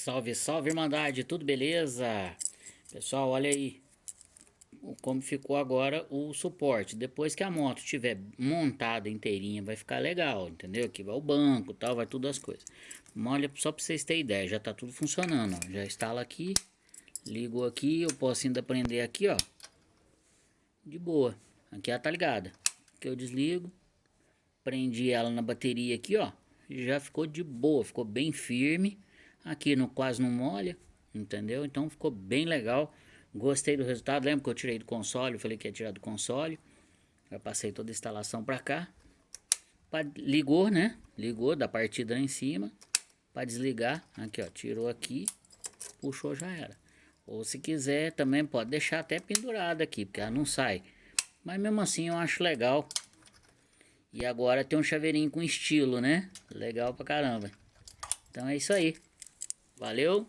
Salve, salve, Irmandade, tudo beleza? Pessoal, olha aí como ficou agora o suporte. Depois que a moto estiver montada inteirinha, vai ficar legal, entendeu? Aqui vai o banco, tal, vai tudo as coisas. Olha, só para vocês terem ideia, já tá tudo funcionando, ó. Já instala aqui, ligo aqui, eu posso ainda prender aqui, ó. De boa. Aqui ela tá ligada. Aqui eu desligo, prendi ela na bateria aqui, ó. Já ficou de boa, ficou bem firme. Aqui quase não molha, entendeu? Então ficou bem legal. Gostei do resultado. Lembra que eu tirei do console? Eu falei que ia tirar do console. Já passei toda a instalação pra cá. Ligou, né? Ligou da partida lá em cima. Para desligar, aqui ó, tirou aqui, puxou, já era. Ou se quiser também pode deixar até pendurado aqui, porque ela não sai. Mas mesmo assim eu acho legal. E agora tem um chaveirinho com estilo, né? Legal pra caramba. Então é isso aí. Valeu!